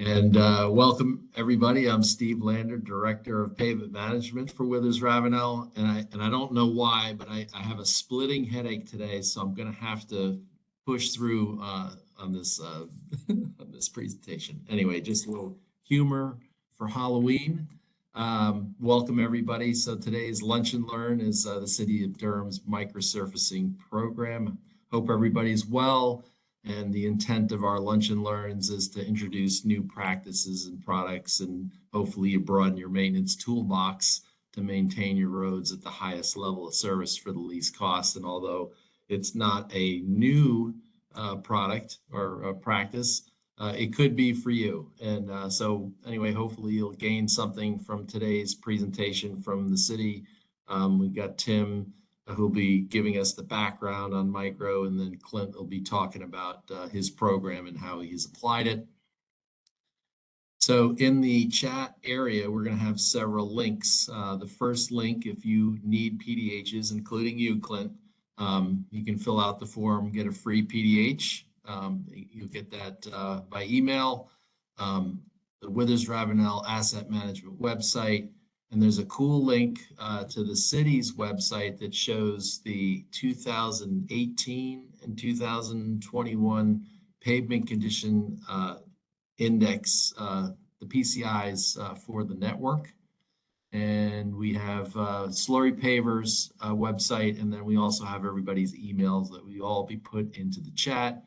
And welcome everybody. I'm Steve Lander, Director of Pavement Management for Withers Ravenel. And I don't know why, but I have a splitting headache today, so I'm going to have to push through on this on this presentation. Anyway, just a little humor for Halloween. Welcome everybody. So today's Lunch and Learn is the City of Durham's microsurfacing program. Hope everybody's well. And the intent of our Lunch and Learns is to introduce new practices and products, and hopefully you broaden your maintenance toolbox to maintain your roads at the highest level of service for the least cost. And although it's not a new product or practice, it could be for you. And so anyway, hopefully you'll gain something from today's presentation from the city. We've got Tim who'll be giving us the background on micro, and then Clint will be talking about his program and how he's applied it. So in the chat area, we're going to have several links. The first link, if you need PDHs, including you, Clint, you can fill out the form, get a free PDH. You'll get that by email. The Withers Ravenel Asset Management website. And there's a cool link to the city's website that shows the 2018 and 2021 pavement condition index, the PCIs for the network. And we have Slurry Pavers website, and then we also have everybody's emails that we all be put into the chat.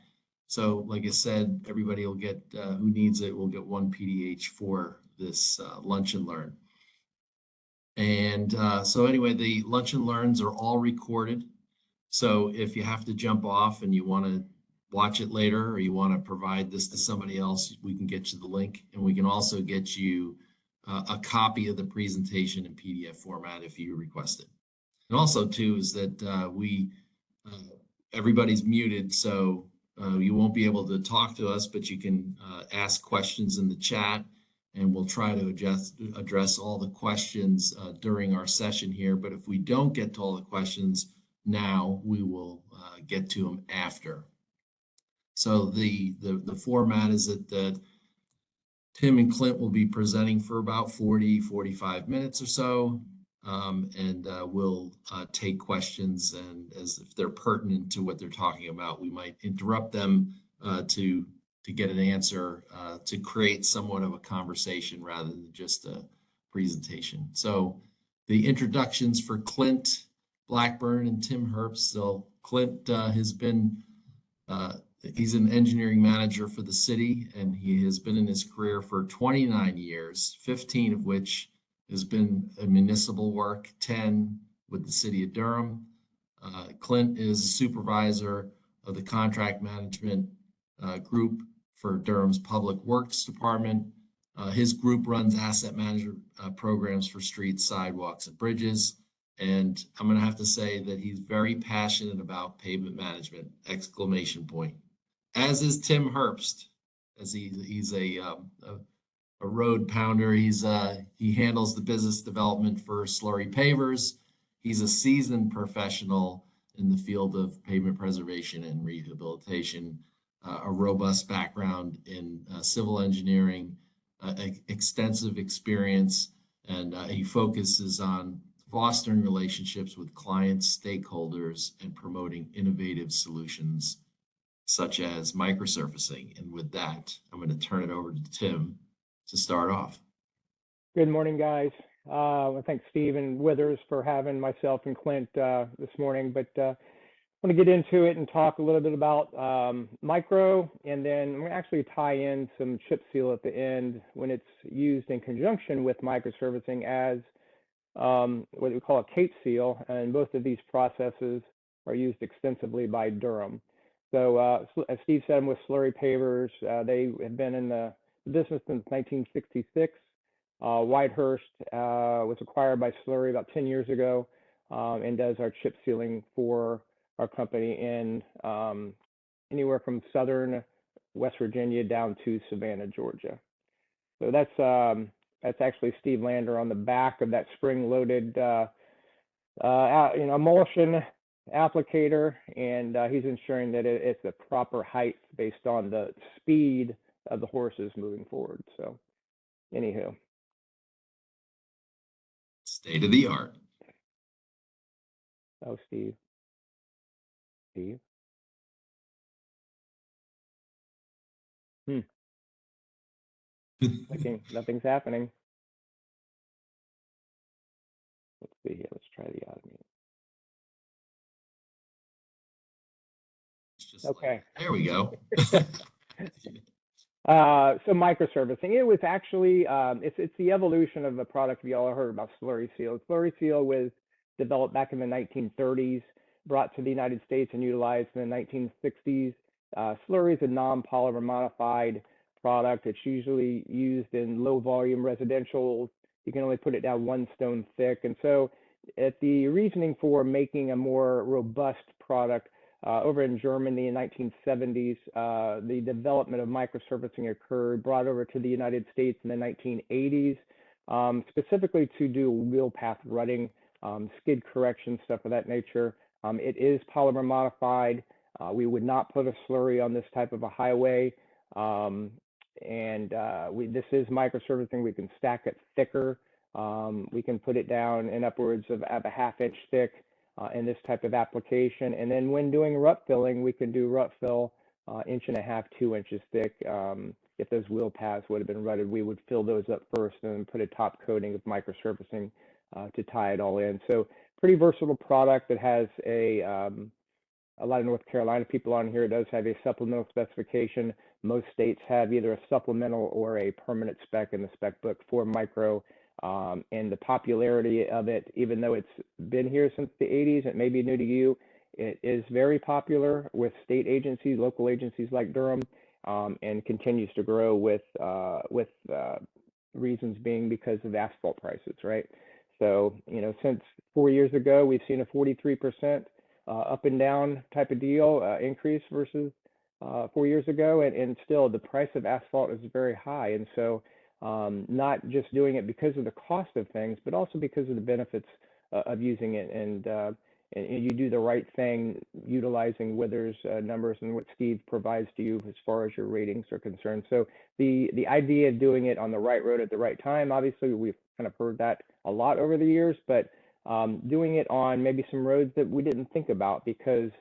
So like I said, everybody will get, who needs it, will get one PDH for this Lunch and Learn. And so anyway, the Lunch and Learns are all recorded. So if you have to jump off and you want to watch it later, or you want to provide this to somebody else, we can get you the link. And we can also get you a copy of the presentation in PDF format if you request it. And also too is that everybody's muted, so you won't be able to talk to us, but you can ask questions in the chat. And we'll try to address all the questions during our session here. But if we don't get to all the questions now, we will get to them after. So the format is that Tim and Clint will be presenting for about 45 minutes or so. And we'll take questions, and as if they're pertinent to what they're talking about, we might interrupt them to get an answer, to create somewhat of a conversation rather than just a presentation. So the introductions for Clint Blackburn and Tim Herbst. So Clint has been, he's an engineering manager for the city, and he has been in his career for 29 years, 15 of which has been municipal work, 10 with the city of Durham. Clint is a supervisor of the contract management group for Durham's Public Works Department. His group runs asset management programs for streets, sidewalks, and bridges. And I'm going to have to say that he's very passionate about pavement management, exclamation point. As is Tim Herbst, as he's a road pounder. He handles the business development for Slurry Pavers. He's a seasoned professional in the field of pavement preservation and rehabilitation. A robust background in civil engineering, extensive experience, and he focuses on fostering relationships with clients, stakeholders, and promoting innovative solutions such as microsurfacing. And with that, I'm going to turn it over to Tim to start off. Good morning, guys. Well, thanks Steve and Withers for having myself and Clint this morning, but I want to get into it and talk a little bit about micro, and then I'm going to actually tie in some chip seal at the end when it's used in conjunction with microsurfacing as what we call a cape seal, and both of these processes are used extensively by Durham. So as Steve said, with Slurry Pavers, they have been in the business since 1966. Whitehurst was acquired by Slurry about 10 years ago and does our chip sealing for our company in anywhere from southern West Virginia down to Savannah, Georgia. So that's actually Steve Lander on the back of that spring-loaded emulsion applicator, and he's ensuring that it's the proper height based on the speed of the horses moving forward. So, anywho, State of the art. oh, Steve, hmm, nothing's happening. Let's see here. Let's try the automate. It's just like, Okay. there we go. So microservicing, it was actually, it's the evolution of a product we all heard about, slurry seal. Slurry seal was developed back in the 1930s, brought to the United States and utilized in the 1960s. Slurry is a non-polymer modified product. It's usually used in low volume residential. You can only put it down 1 stone thick. And so at the reasoning for making a more robust product, over in Germany in the 1970s, the development of microsurfacing occurred, brought over to the United States in the 1980s, specifically to do wheel path rutting, skid correction, stuff of that nature. It is polymer modified. We would not put a slurry on this type of a highway. This is microsurfacing. We can stack it thicker. We can put it down in upwards of a 1/2 inch thick. In this type of application. And then when doing rut filling, we can do rut fill 1.5 inches, 2 inches thick. If those wheel paths would have been rutted, we would fill those up first and then put a top coating of microsurfacing to tie it all in. So pretty versatile product that has a lot of North Carolina people on here. It does have a supplemental specification. Most states have either a supplemental or a permanent spec in the spec book for micro. And the popularity of it, even though it's been here since the 80s, it may be new to you, it is very popular with state agencies, local agencies like Durham, and continues to grow with reasons being because of asphalt prices, right? So, since 4 years ago, we've seen a 43% up and down type of deal increase versus 4 years ago, and still the price of asphalt is very high. And so not just doing it because of the cost of things, but also because of the benefits of using it. And you do the right thing utilizing Withers numbers and what Steve provides to you as far as your ratings are concerned. So the idea of doing it on the right road at the right time, obviously we've kind of heard that a lot over the years, but doing it on maybe some roads that we didn't think about because,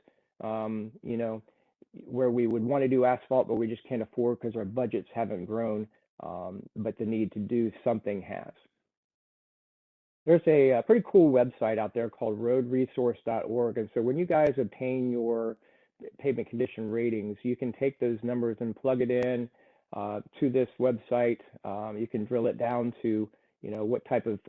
where we would want to do asphalt, but we just can't afford because our budgets haven't grown. But the need to do something has. There's a pretty cool website out there called roadresource.org. And so when you guys obtain your pavement condition ratings, you can take those numbers and plug it in to this website. You can drill it down to, what type of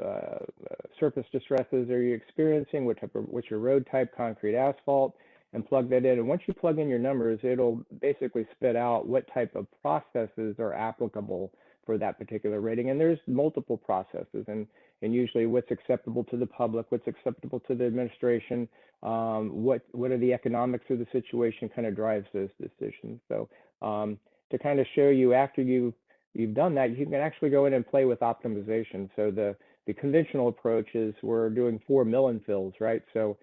surface distresses are you experiencing, what's your road type, concrete, asphalt, and plug that in. And once you plug in your numbers, it'll basically spit out what type of processes are applicable for that particular rating. And there's multiple processes, and usually what's acceptable to the public, what's acceptable to the administration, what are the economics of the situation kind of drives those decisions. So to kind of show you after you've done that, you can actually go in and play with optimization. So the conventional approach is we're doing 4 mill and fills, right? So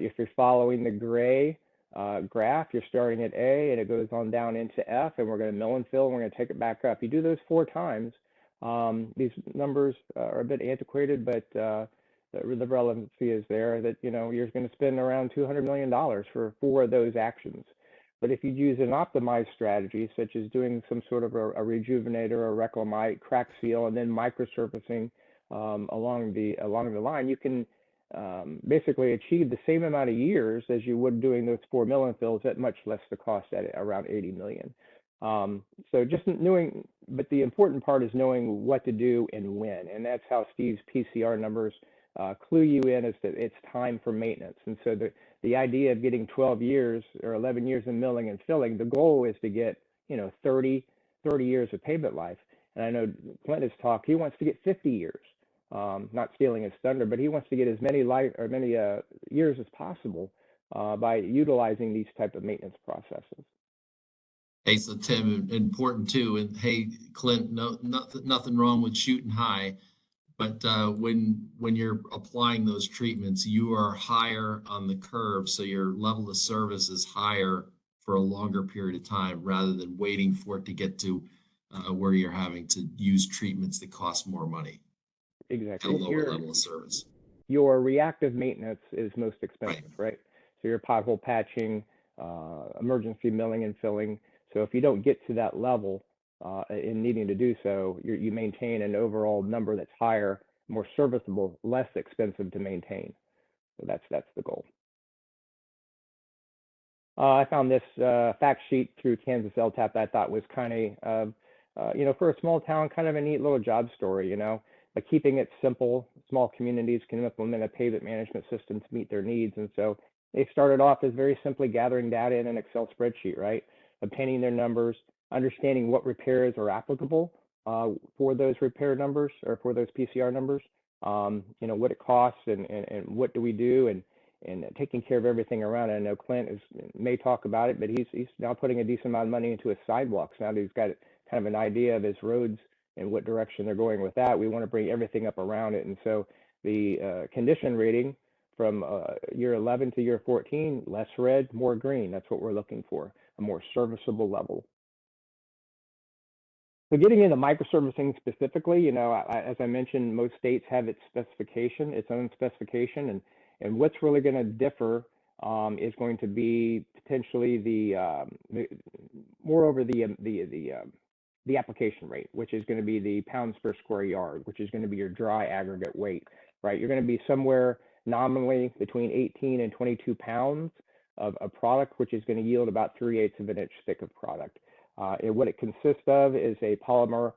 if you're following the gray graph, you're starting at A and it goes on down into F, and we're going to mill and fill and we're going to take it back up. You do those 4 times. These numbers are a bit antiquated, but the relevancy is there that, you're going to spend around $200 million for 4 of those actions. But if you use an optimized strategy, such as doing some sort of a rejuvenator or reclamite, crack seal, and then microsurfacing along the line, you can basically achieve the same amount of years as you would doing those 4 mill and fills at much less the cost at around 80 million. So just knowing, but the important part is knowing what to do and when, and that's how Steve's PCR numbers clue you in as to it's time for maintenance. And so the idea of getting 12 years or 11 years in milling and filling, the goal is to get 30 years of pavement life. And I know Clint has talked, he wants to get 50 years. Not stealing his thunder, but he wants to get as many years as possible by utilizing these type of maintenance processes. Hey, so Tim, important too, and hey, Clint, nothing wrong with shooting high, but when you're applying those treatments, you are higher on the curve, so your level of service is higher for a longer period of time rather than waiting for it to get to where you're having to use treatments that cost more money at a Exactly. lower level of service. Your reactive maintenance is most Right. expensive, right? So your pothole patching, emergency milling and filling. So if you don't get to that level in needing to do so, you maintain an overall number that's higher, more serviceable, less expensive to maintain. So that's the goal. I found this fact sheet through Kansas LTAP that I thought was kind of, for a small town, kind of a neat little job story, But keeping it simple, small communities can implement a pavement management system to meet their needs. And so they started off as very simply gathering data in an Excel spreadsheet, right? Obtaining their numbers, understanding what repairs are applicable for those repair numbers or for those PCR numbers, what it costs and what do we do and taking care of everything around it. I know Clint may talk about it, but he's now putting a decent amount of money into his sidewalks. Now that he's got kind of an idea of his roads and what direction they're going with that, we want to bring everything up around it. And so the condition rating from year 11 to year 14, less red, more green. That's what we're looking for, a more serviceable level. So getting into microservicing specifically, as I mentioned, most states have its own specification, and what's really going to differ is going to be potentially the application rate, which is going to be the pounds per square yard, which is going to be your dry aggregate weight, right? You're going to be somewhere nominally between 18 and 22 pounds of a product, which is going to yield about 3/8 of an inch thick of product. And what it consists of is a polymer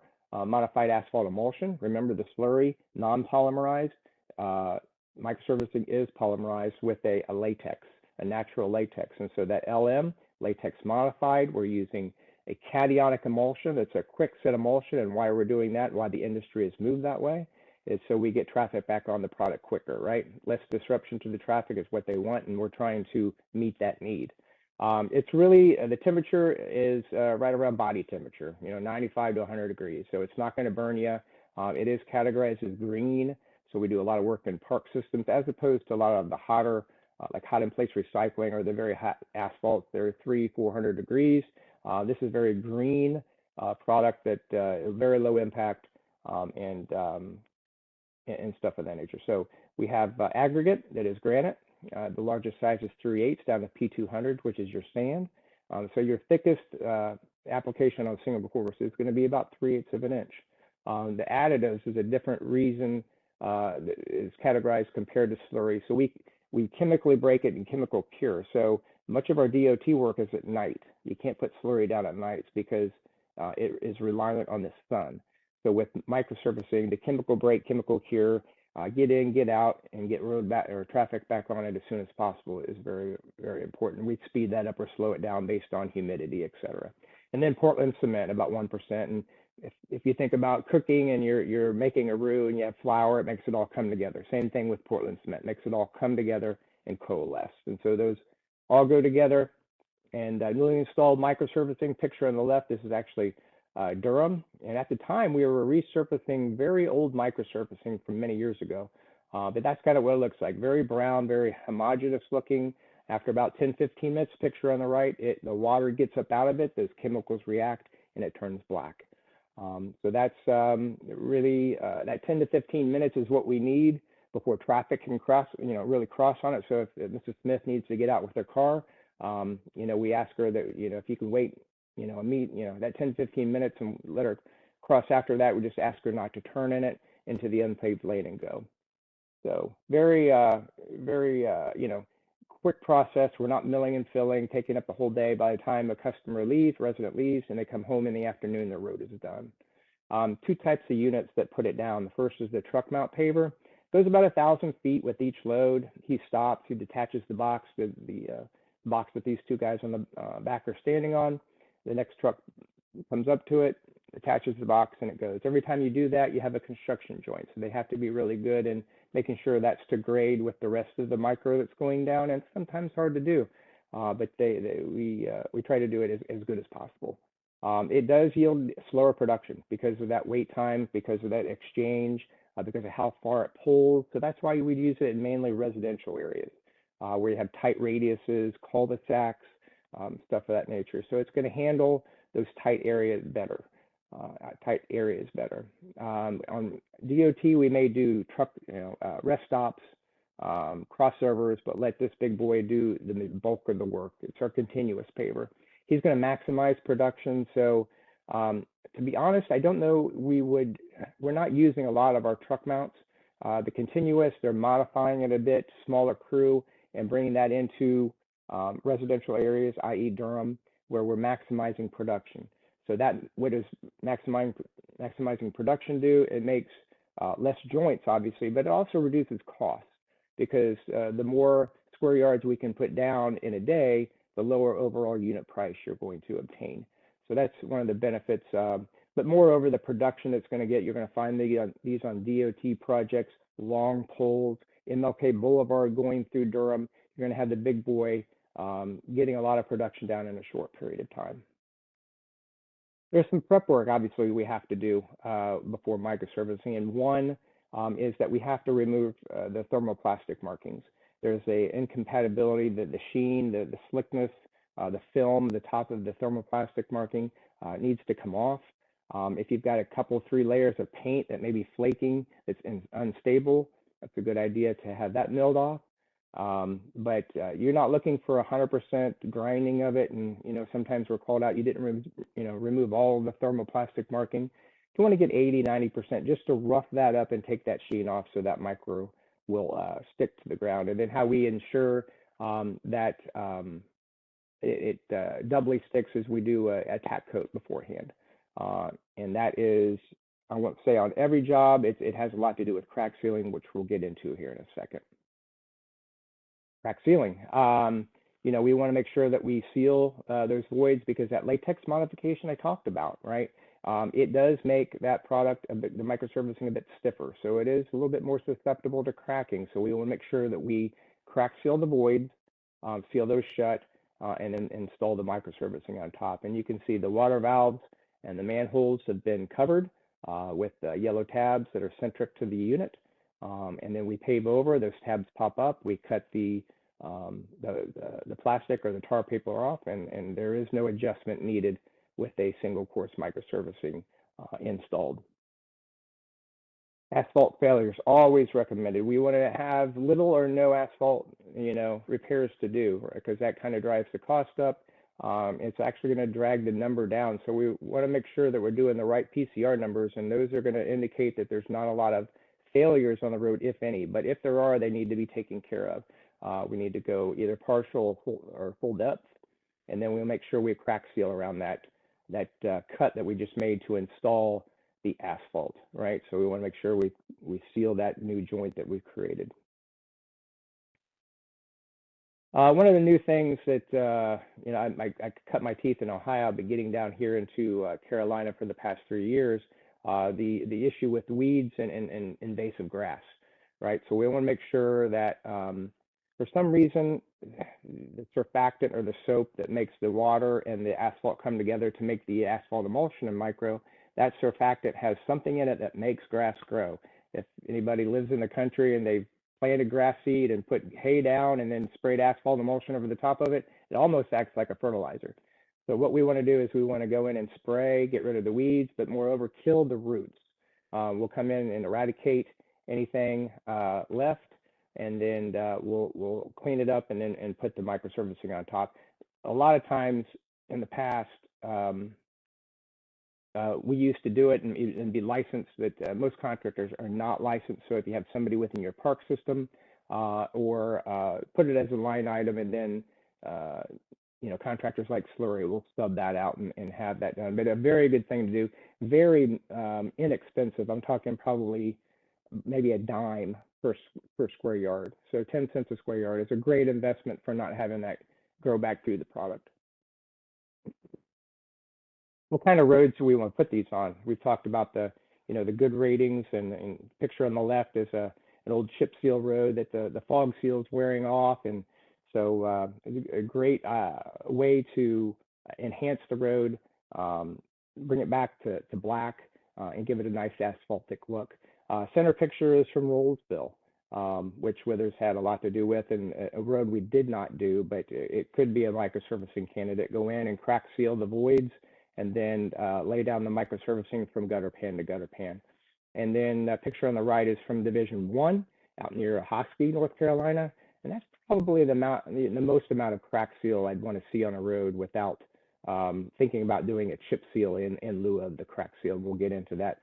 modified asphalt emulsion. Remember the slurry, non-polymerized. Microservicing is polymerized with a latex, a natural latex. And so that LM, latex modified, we're using a cationic emulsion. It's a quick set emulsion, and why we're doing that, why the industry has moved that way, is so we get traffic back on the product quicker, right? Less disruption to the traffic is what they want, and we're trying to meet that need. It's really, the temperature is right around body temperature, 95 to 100 degrees. So it's not going to burn you. It is categorized as green. So we do a lot of work in park systems as opposed to a lot of the hotter, like hot in place recycling or the very hot asphalt. They're 300-400 degrees. This is very green product that is very low impact and stuff of that nature. So we have aggregate that is granite. The largest size is 3/8 down to P200, which is your sand. So your thickest application on a single course is going to be about 3/8 of an inch. The additives is a different reason is categorized compared to slurry. So we chemically break it and chemical cure. So much of our DOT work is at night. You can't put slurry down at nights because it is reliant on the sun. So with microservicing, the chemical break, chemical cure, get in, get out, and get road back or traffic back on it as soon as possible is very, very important. We speed that up or slow it down based on humidity, et cetera. And then Portland cement, about 1%. And if you think about cooking and you're making a roux and you have flour, it makes it all come together. Same thing with Portland cement, makes it all come together and coalesce. And so those all go together. And newly installed microservicing picture on the left, this is actually Durham. And at the time, we were resurfacing very old microsurfacing from many years ago. But that's kind of what it looks like. Very brown, very homogeneous looking. After about 10-15 minutes, picture on the right, the water gets up out of it, those chemicals react, and it turns black. So that's really, that 10 to 15 minutes is what we need before traffic can cross, really cross on it. So if Mrs. Smith needs to get out with her car, we ask her that, if you can wait, that 10, 15 minutes and let her cross after that, we just ask her not to turn in it into the unpaved lane and go. So very, quick process. We're not milling and filling, taking up the whole day. By the time a customer leaves, resident leaves, and they come home in the afternoon, their road is done. Two types of units that put it down. The first is the truck mount paver. Goes about 1,000 feet with each load. He stops, he detaches the box, the box that these two guys on the back are standing on. The next truck comes up to it, attaches the box, and it goes. Every time you do that, you have a construction joint. So they have to be really good in making sure that's to grade with the rest of the micro that's going down. And it's sometimes hard to do, but we try to do it as good as possible. It does yield slower production because of that wait time, because of that exchange, because of how far it pulls. So that's why we use it in mainly residential areas where you have tight radiuses, cul-de-sacs, stuff of that nature. So it's going to handle those tight areas better. On DOT, we may do truck, rest stops, crossovers, but let this big boy do the bulk of the work. It's our continuous paver. He's going to maximize production. So to be honest, I don't know, we're not using a lot of our truck mounts. The continuous, they're modifying it a bit, smaller crew, and bringing that into residential areas, i.e. Durham, where we're maximizing production. So that, what does maximizing production do? It makes less joints, obviously, but it also reduces costs, because the more square yards we can put down in a day, the lower overall unit price you're going to obtain. So that's one of the benefits. But moreover, the production that's going to get, you're going to find these on DOT projects, long poles, MLK Boulevard going through Durham. You're going to have the big boy getting a lot of production down in a short period of time. There's some prep work, obviously, we have to do before microservicing, and one is that we have to remove the thermoplastic markings. There's a incompatibility, the sheen, the slickness, the film, the top of the thermoplastic marking needs to come off. If you've got a couple, 3 layers of paint that may be flaking, that's unstable, that's a good idea to have that milled off. But you're not looking for 100% grinding of it, and sometimes we're called out, you didn't remove all of the thermoplastic marking. You want to get 80-90% just to rough that up and take that sheen off, so that micro will stick to the ground. And then how we ensure that it doubly sticks is we do a tack coat beforehand, and that is, I won't say on every job, it has a lot to do with crack sealing, which we'll get into here in a second. Crack sealing. We want to make sure that we seal those voids, because that latex modification I talked about, right? It does make that product, the microservicing, a bit stiffer. So it is a little bit more susceptible to cracking. So we want to make sure that we crack seal the voids, seal those shut, and then install the microservicing on top. And you can see the water valves and the manholes have been covered with yellow tabs that are centric to the unit. And then we pave over, those tabs pop up, we cut the plastic or the tar paper off, and there is no adjustment needed with a single course microservicing installed. Asphalt failures, always recommended. We want to have little or no asphalt, repairs to do, because that kind of drives the cost up. It's actually going to drag the number down. So we want to make sure that we're doing the right PCR numbers, and those are going to indicate that there's not a lot of failures on the road, if any. But if there are, they need to be taken care of. We need to go either partial or full depth, and then we'll make sure we crack seal around that cut that we just made to install the asphalt, right? So we want to make sure we seal that new joint that we've created. One of the new things that, I cut my teeth in Ohio, but getting down here into Carolina for the past 3 years, the issue with weeds and invasive grass, right? So we want to make sure that for some reason, the surfactant or the soap that makes the water and the asphalt come together to make the asphalt emulsion in micro, that surfactant has something in it that makes grass grow. If anybody lives in the country and they've planted grass seed and put hay down and then sprayed asphalt emulsion over the top of it, it almost acts like a fertilizer. So what we want to do is we want to go in and spray, get rid of the weeds, but moreover, kill the roots. We'll come in and eradicate anything left, and then we'll clean it up and then put the microservicing on top. A lot of times in the past, we used to do it and be licensed, but most contractors are not licensed. So if you have somebody within your park system, or put it as a line item, and then contractors like Slurry will sub that out and have that done. But a very good thing to do, very inexpensive. I'm talking probably maybe a dime per square yard. So 10 cents a square yard is a great investment for not having that grow back through the product. What kind of roads do we want to put these on? We've talked about the good ratings, and picture on the left is an old chip seal road that the fog seal is wearing off, and so a great way to enhance the road, bring it back to black, and give it a nice asphaltic look. Center picture is from Rollsville. which Withers had a lot to do with, and a road we did not do, but it could be a microsurfacing candidate. Go in and crack seal the voids, and then lay down the microsurfacing from gutter pan to gutter pan. And then the picture on the right is from Division 1 out near Hosky, North Carolina. And that's probably the most amount of crack seal I'd want to see on a road without thinking about doing a chip seal in lieu of the crack seal. We'll get into that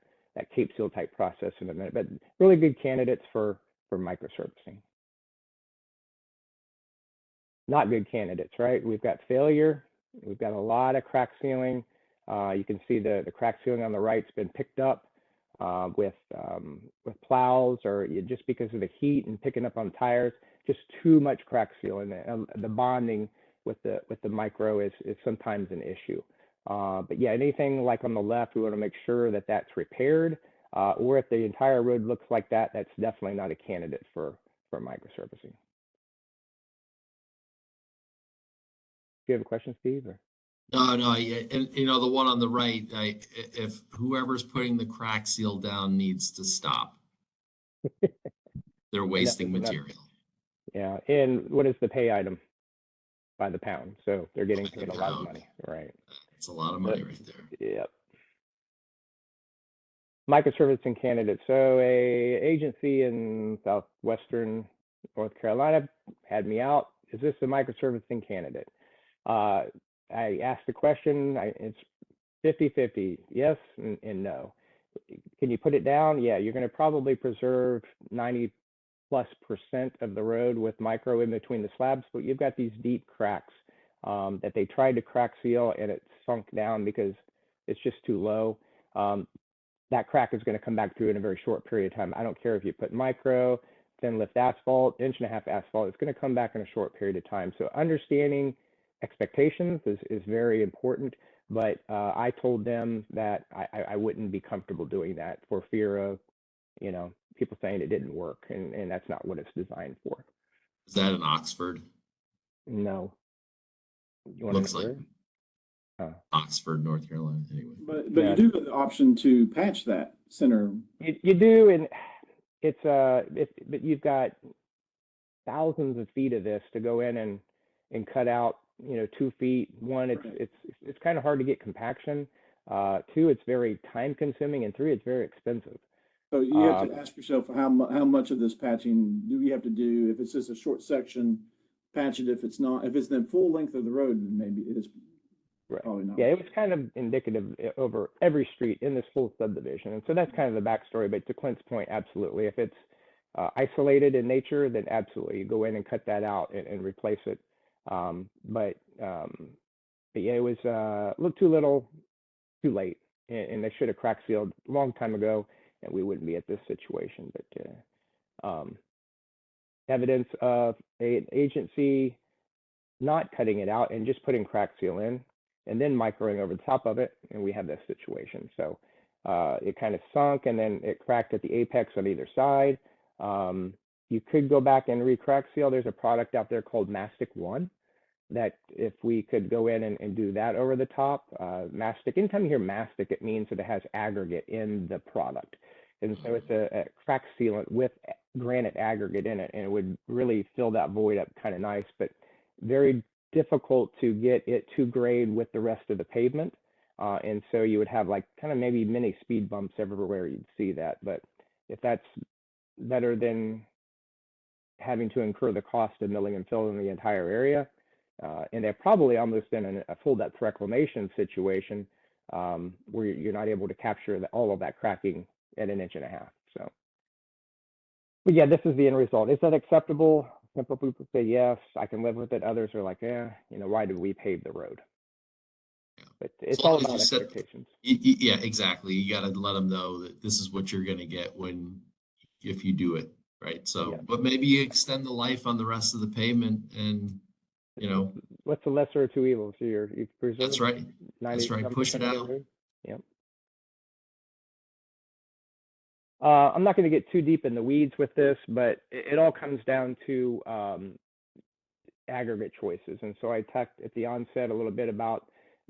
cape seal type process in a minute, but really good candidates for microsurfacing. Not good candidates, right? We've got failure. We've got a lot of crack sealing. You can see the crack sealing on the right's been picked up with plows, or just because of the heat and picking up on tires. Just too much crack seal, and the bonding with the micro is sometimes an issue. But yeah, anything like on the left, we want to make sure that that's repaired. Or if the entire road looks like that, that's definitely not a candidate for microsurfacing. Do you have a question, Steve? Or? No, yeah, and the one on the right, if whoever's putting the crack seal down needs to stop. They're wasting material. Yeah, and what is the pay item? By the pound, so they're getting paid a lot of money, right? It's a lot of money right there. Yep. Microsurfacing candidates. So a agency in southwestern North Carolina had me out. Is this a microsurfacing candidate? I asked the question. It's 50-50, yes and no. Can you put it down? Yeah, you're going to probably preserve 90+% of the road with micro in between the slabs, but you've got these deep cracks that they tried to crack seal and it sunk down because it's just too low. That crack is going to come back through in a very short period of time. I don't care if you put micro, thin lift asphalt, 1.5 inch asphalt, it's going to come back in a short period of time. So understanding expectations is very important, but I told them that I wouldn't be comfortable doing that for fear of, people saying it didn't work, and that's not what it's designed for. Is that in Oxford? No. You want Looks to know like where? Oxford, North Carolina, anyway. But you do have the option to patch that center. You do, and it's but you've got thousands of feet of this to go in and cut out, 2 feet. One, it's kind of hard to get compaction. 2, it's very time consuming, and 3, it's very expensive. So you have to ask yourself how much of this patching do we have to do? If it's just a short section, patch it. If it's not, if it's the full length of the road, then maybe it is probably not. Yeah, it was kind of indicative over every street in this whole subdivision. And so that's kind of the backstory. But to Clint's point, absolutely. If it's isolated in nature, then absolutely you go in and cut that out and replace it. But yeah, it was looked too little, too late, and they should have crack sealed a long time ago, and we wouldn't be at this situation. But evidence of an agency not cutting it out and just putting crack seal in and then microing over the top of it, and we have this situation. So it kind of sunk and then it cracked at the apex on either side. You could go back and re-crack seal. There's a product out there called Mastic 1 that if we could go in and do that over the top. Mastic, anytime you hear mastic, it means that it has aggregate in the product. And so it's a crack sealant with granite aggregate in it, and it would really fill that void up kind of nice, but very difficult to get it to grade with the rest of the pavement. And so you would have like kind of maybe mini speed bumps everywhere you'd see that. But if that's better than having to incur the cost of milling and filling the entire area, and they're probably almost in a full depth reclamation situation where you're not able to capture all of that cracking at 1.5 inches. So, but yeah, this is the end result. Is that acceptable? Some people say yes, I can live with it. Others are like, why did we pave the road? Yeah. But it's all about expectations. Yeah, exactly. You got to let them know that this is what you're going to get if you do it, right? So, but maybe you extend the life on the rest of the pavement, and what's the lesser of two evils here? You preserve. That's right. That's right. Push it out. Yep. I'm not going to get too deep in the weeds with this, but it all comes down to aggregate choices. And so I talked at the onset a little bit about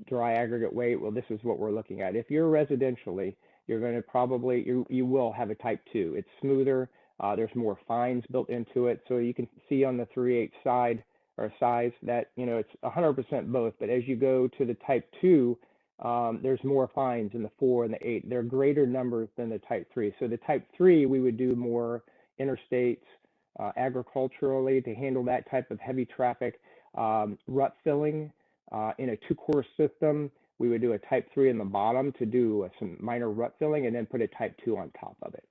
dry aggregate weight. Well, this is what we're looking at. If you're residentially, you're going to probably, you will have a type 2. It's smoother. There's more fines built into it. So you can see on the 3/8 side or size that, it's 100% both. But as you go to the Type 2, there's more fines in the 4 and the 8. They're greater numbers than the Type 3. So the Type 3, we would do more interstates, agriculturally to handle that type of heavy traffic. Rut filling in a 2-course system, we would do a Type 3 in the bottom to do some minor rut filling and then put a Type 2 on top of it.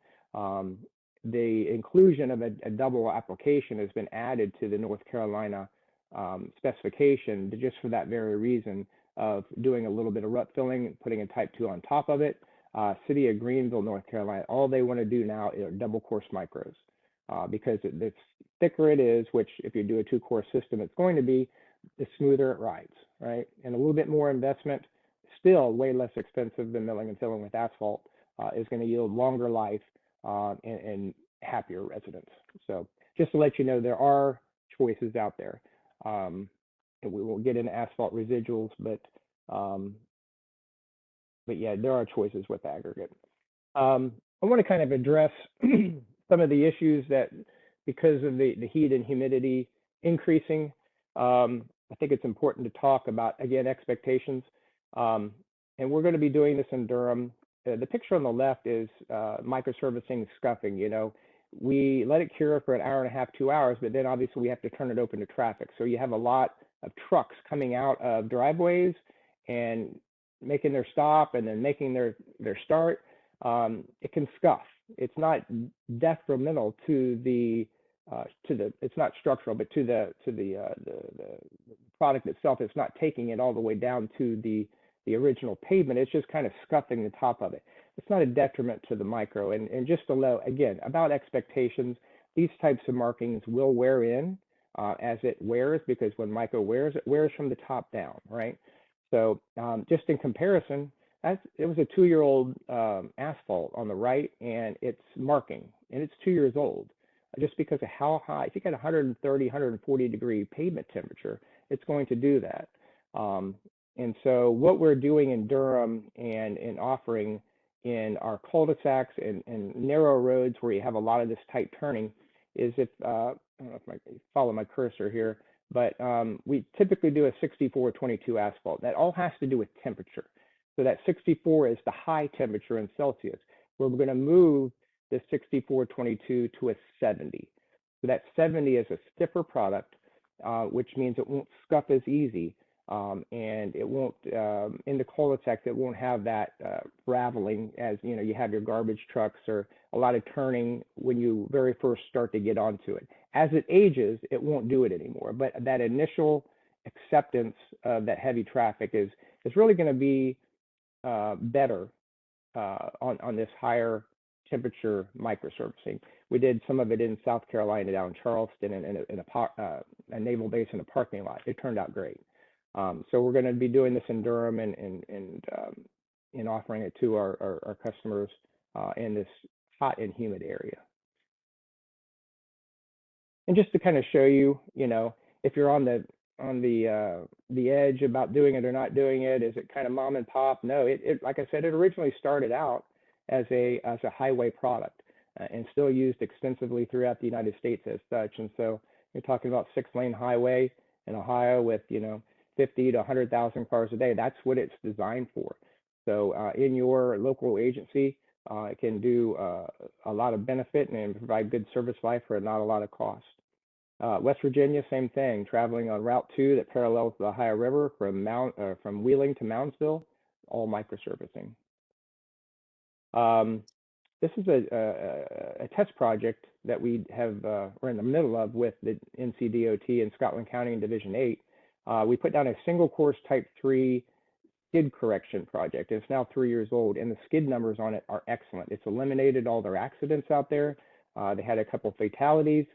The inclusion of a double application has been added to the North Carolina specification just for that very reason of doing a little bit of rut filling, putting a Type 2 on top of it. City of Greenville, North Carolina, all they want to do now are double course micros because the thicker it is, which if you do a 2-course system, it's going to be, the smoother it rides, right? And a little bit more investment, still way less expensive than milling and filling with asphalt, is going to yield longer life and happier residents. So just to let you know, there are choices out there. And we won't get into asphalt residuals, but yeah, there are choices with aggregate. I want to kind of address some of the issues that, because of the heat and humidity increasing, I think it's important to talk about, again, expectations. And we're going to be doing this in Durham. The picture on the left is microservicing scuffing. We let it cure for an hour and a half, 2 hours, but then obviously we have to turn it open to traffic. So you have a lot of trucks coming out of driveways and making their stop and then making their start. It can scuff. It's not detrimental to the it's not structural, but to the product itself. It's not taking it all the way down to the original pavement. It's just kind of scuffing the top of it. It's not a detriment to the micro. And just to know, again, about expectations, these types of markings will wear in as it wears, because when micro wears, it wears from the top down, right? So just in comparison, it was a 2-year-old asphalt on the right, and it's marking, and it's 2 years old. Just because of how high, if you got 130, 140 degree pavement temperature, it's going to do that. And so what we're doing in Durham and offering in our cul-de-sacs and narrow roads where you have a lot of this tight turning is, if I don't know if you follow my cursor here, but we typically do a 64-22 asphalt. That all has to do with temperature. So that 64 is the high temperature in Celsius. We're going to move the 64-22 to a 70. So that 70 is a stiffer product, which means it won't scuff as easy. And it won't, in the cul-de-sacs, it won't have that raveling as, you have your garbage trucks or a lot of turning when you very first start to get onto it. As it ages, it won't do it anymore. But that initial acceptance of that heavy traffic is really going to be better on this higher temperature microservicing. We did some of it in South Carolina, down in Charleston, in a naval base in a parking lot. It turned out great. So we're going to be doing this in Durham and offering it to our customers in this hot and humid area. And just to kind of show you, if you're on the edge about doing it or not doing it, is it kind of mom and pop? No, it like I said, it originally started out as a highway product and still used extensively throughout the United States as such. And so you're talking about 6-lane highway in Ohio with 50 to 100,000 cars a day. That's what it's designed for. So in your local agency, it can do a lot of benefit and provide good service life for not a lot of cost. West Virginia, same thing, traveling on Route 2 that parallels the Ohio River from Wheeling to Moundsville, all microservicing. This is a test project that we're in the middle of with the NCDOT and Scotland County and Division 8. We put down a single course Type 3 skid correction project. It's now 3 years old, and the skid numbers on it are excellent. It's eliminated all their accidents out there. They had a couple fatalities.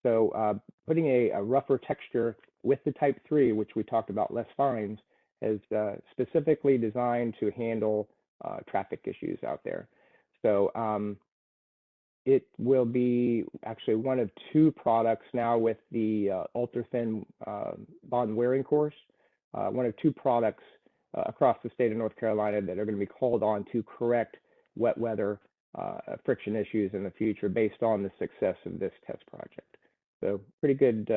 So putting a rougher texture with the Type 3, which we talked about, less fines, is specifically designed to handle traffic issues out there. So it will be actually one of 2 products now with the ultra thin bond wearing course, one of 2 products across the state of North Carolina that are going to be called on to correct wet weather friction issues in the future based on the success of this test project. So pretty good,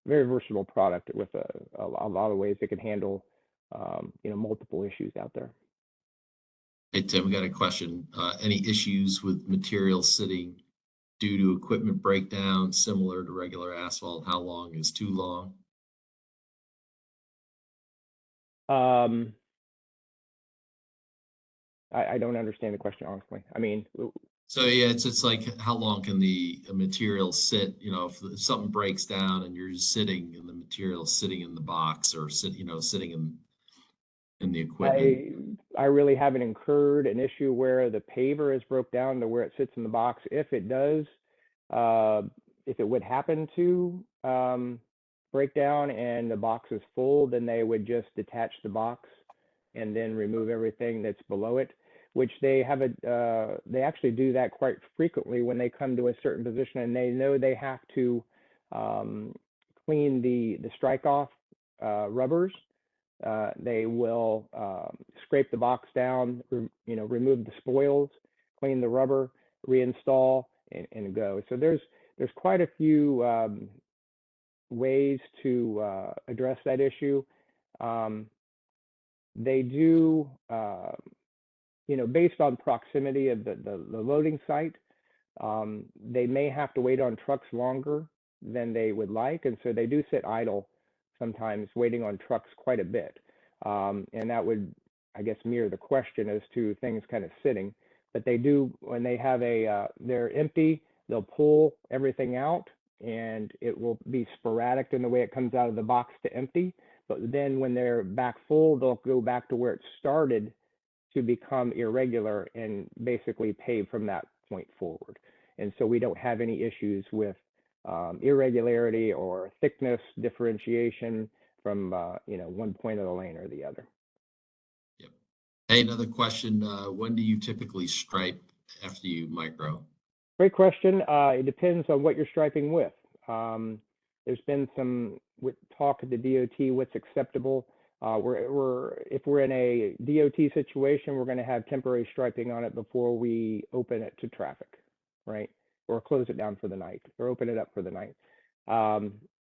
very versatile product with a lot of ways it can handle multiple issues out there. Hey, Tim, we got a question. Any issues with material sitting due to equipment breakdown similar to regular asphalt? How long is too long? I don't understand the question, honestly. I mean, So yeah, it's like how long can the material sit? If something breaks down and you're just sitting and the material sitting in the box or sitting in the equipment. I really haven't incurred an issue where the paver is broke down to where it sits in the box. If it does, if it would happen to break down and the box is full, then they would just detach the box and then remove everything that's below it, which they actually do that quite frequently when they come to a certain position and they know they have to clean the strike off rubbers. They will scrape the box down, remove the spoils, clean the rubber, reinstall, and go. So there's quite a few ways to address that issue. They do, based on proximity of the loading site, they may have to wait on trucks longer than they would like, and so they do sit idle sometimes waiting on trucks quite a bit. And that would, I guess, mirror the question as to things kind of sitting. But they do, when they have they're empty, they'll pull everything out and it will be sporadic in the way it comes out of the box to empty. But then when they're back full, they'll go back to where it started to become irregular and basically pave from that point forward. And so we don't have any issues with irregularity or thickness differentiation from one point of the lane or the other. Yep. Hey, another question. When do you typically stripe after you micro? Great question. It depends on what you're striping with. There's been some talk at the DOT what's acceptable. If we're in a DOT situation, we're going to have temporary striping on it before we open it to traffic, right? Or close it down for the night, or open it up for the night.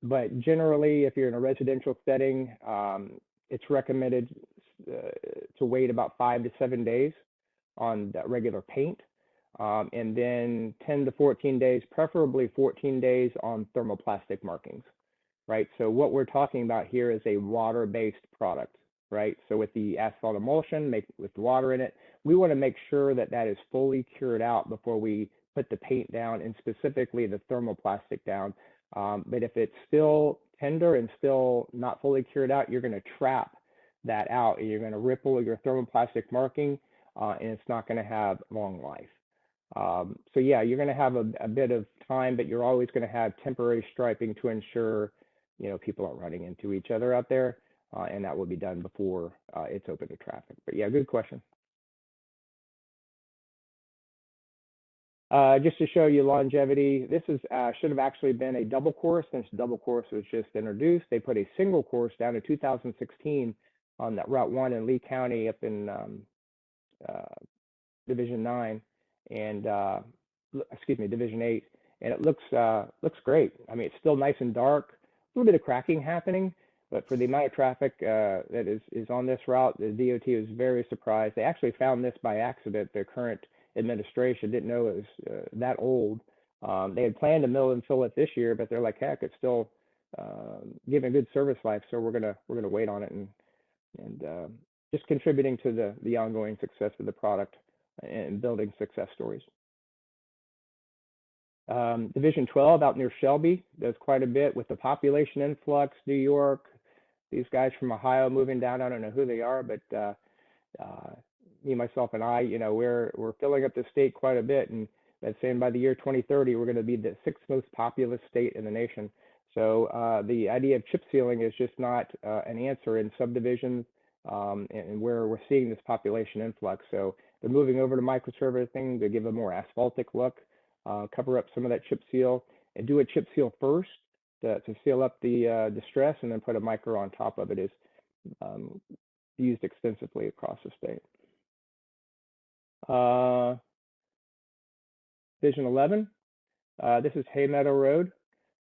But generally, if you're in a residential setting, it's recommended to wait about 5 to 7 days on that regular paint, and then 10 to 14 days, preferably 14 days on thermoplastic markings, right? So what we're talking about here is a water-based product, right? So with the asphalt emulsion, with water in it, we want to make sure that that is fully cured out before we put the paint down, and specifically the thermoplastic down. But if it's still tender and still not fully cured out, you're going to trap that out and you're going to ripple your thermoplastic marking, and it's not going to have long life. So yeah, you're going to have a bit of time, but you're always going to have temporary striping to ensure people aren't running into each other out there, and that will be done before it's open to traffic. But yeah, good question. Just to show you longevity, this is should have actually been a double course since double course was just introduced. They put a single course down in 2016 on that Route 1 in Lee County up in Division 9 and Division 8, and it looks great. I mean, it's still nice and dark, a little bit of cracking happening, but for the amount of traffic that is on this route, the DOT was very surprised. They actually found this by accident. The current administration didn't know it was that old. They had planned to mill and fill it this year, but they're like, heck, it's still giving good service life, so we're gonna wait on it, and just contributing to the ongoing success of the product and building success stories. Division 12 out near Shelby does quite a bit with the population influx. New York, these guys from Ohio moving down. I don't know who they are, but me, myself, and I, we're filling up the state quite a bit, and that's saying by the year 2030 we're going to be the 6th most populous state in the nation. So the idea of chip sealing is just not an answer in subdivisions and where we're seeing this population influx. So they're moving over to microservicing to give a more asphaltic look, cover up some of that chip seal, and do a chip seal first to seal up the distress, and then put a micro on top of it is used extensively across the state. Division 11. This is Hay Meadow Road,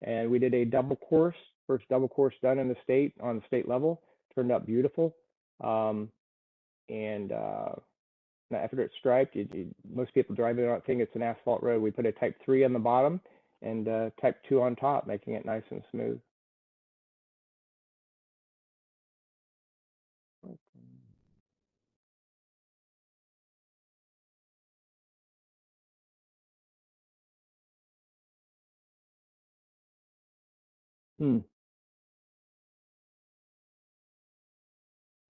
and we did a double course, first double course done in the state on the state level. Turned out beautiful. After it's striped, most people driving on it think it's an asphalt road. We put a type 3 on the bottom and type 2 on top, making it nice and smooth.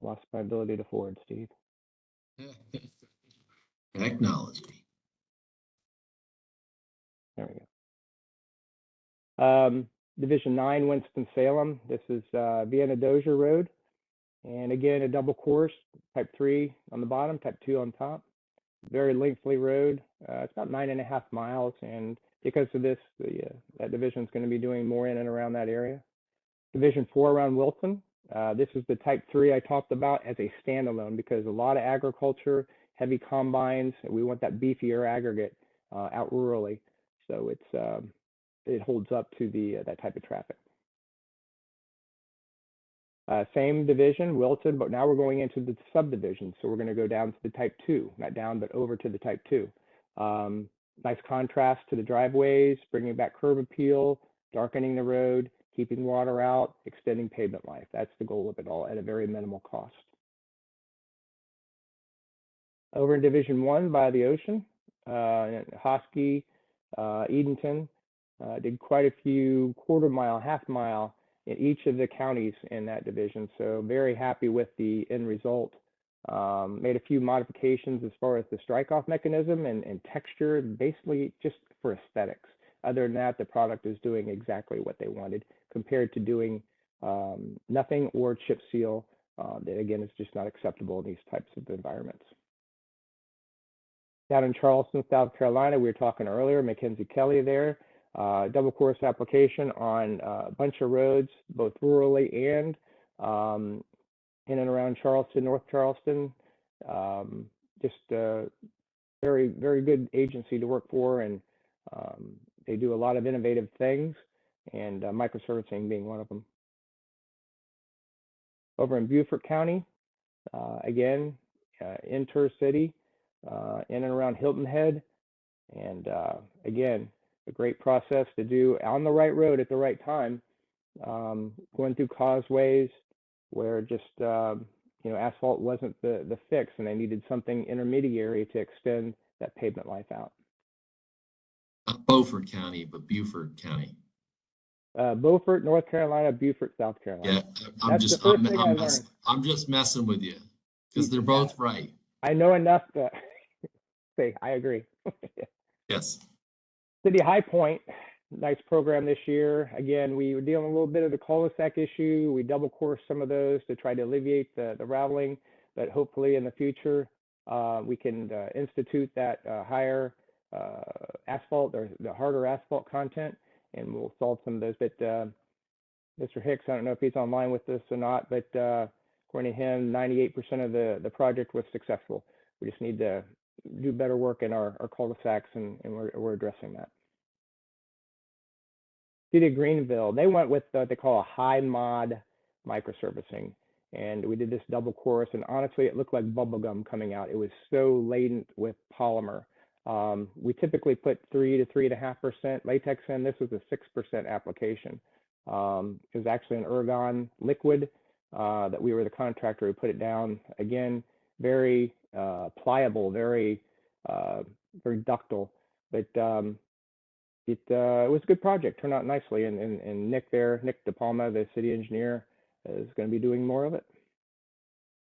Lost my ability to forward, Steve. Technology. There we go. Division 9, Winston-Salem. This is Vienna Dozier Road. And again, a double course, type 3 on the bottom, type 2 on top. Very lengthy road. It's about 9.5 miles. And because of this, that division is going to be doing more in and around that area. Division 4 around Wilson. This is the type 3 I talked about as a standalone because a lot of agriculture, heavy combines, and we want that beefier aggregate out rurally. So it holds up to that type of traffic. Same division, Wilson, but now we're going into the subdivision. So we're going to go down to the type 2, not down, but over to the type 2. Nice contrast to the driveways, bringing back curb appeal, darkening the road, keeping water out, extending pavement life. That's the goal of it all at a very minimal cost. Over in Division 1 by the ocean, Hosky, Edenton, did quite a few quarter-mile, half-mile in each of the counties in that division. So very happy with the end result. Made a few modifications as far as the strike-off mechanism and texture, basically just for aesthetics. Other than that, the product is doing exactly what they wanted compared to doing nothing or chip seal. That again is just not acceptable in these types of environments. Down in Charleston, South Carolina, we were talking earlier, Mackenzie Kelly there. Double course application on a bunch of roads, both rurally and in and around Charleston, North Charleston. Just a very, very good agency to work for, and they do a lot of innovative things, and microservicing being one of them. Over in Beaufort County, again, intercity, in and around Hilton Head, and again, a great process to do on the right road at the right time, going through causeways where just asphalt wasn't the fix, and they needed something intermediary to extend that pavement life out. Not Beaufort County, but Beaufort County. Beaufort, North Carolina, Beaufort, South Carolina. Yeah, I'm just messing with you because they're both right. I know enough to say I agree. Yes. City High Point, nice program this year. Again, we were dealing with a little bit of the cul-de-sac issue. We double course some of those to try to alleviate the raveling, but hopefully in the future we can institute that higher asphalt or the harder asphalt content, and we'll solve some of those. But Mr. Hicks, I don't know if he's online with us or not, but according to him, 98% of the project was successful. We just need to do better work in our cul-de-sacs, and we're addressing that. City of Greenville, they went with what they call a high mod microservicing, and we did this double course, and honestly, it looked like bubble gum coming out. It was so laden with polymer. We typically put 3 to 3.5% latex in. This was a 6% application. It was actually an ergon liquid that we were the contractor who put it down. Again, very pliable, very ductile, but it was a good project. Turned out nicely, and Nick DePalma, the city engineer, is going to be doing more of it.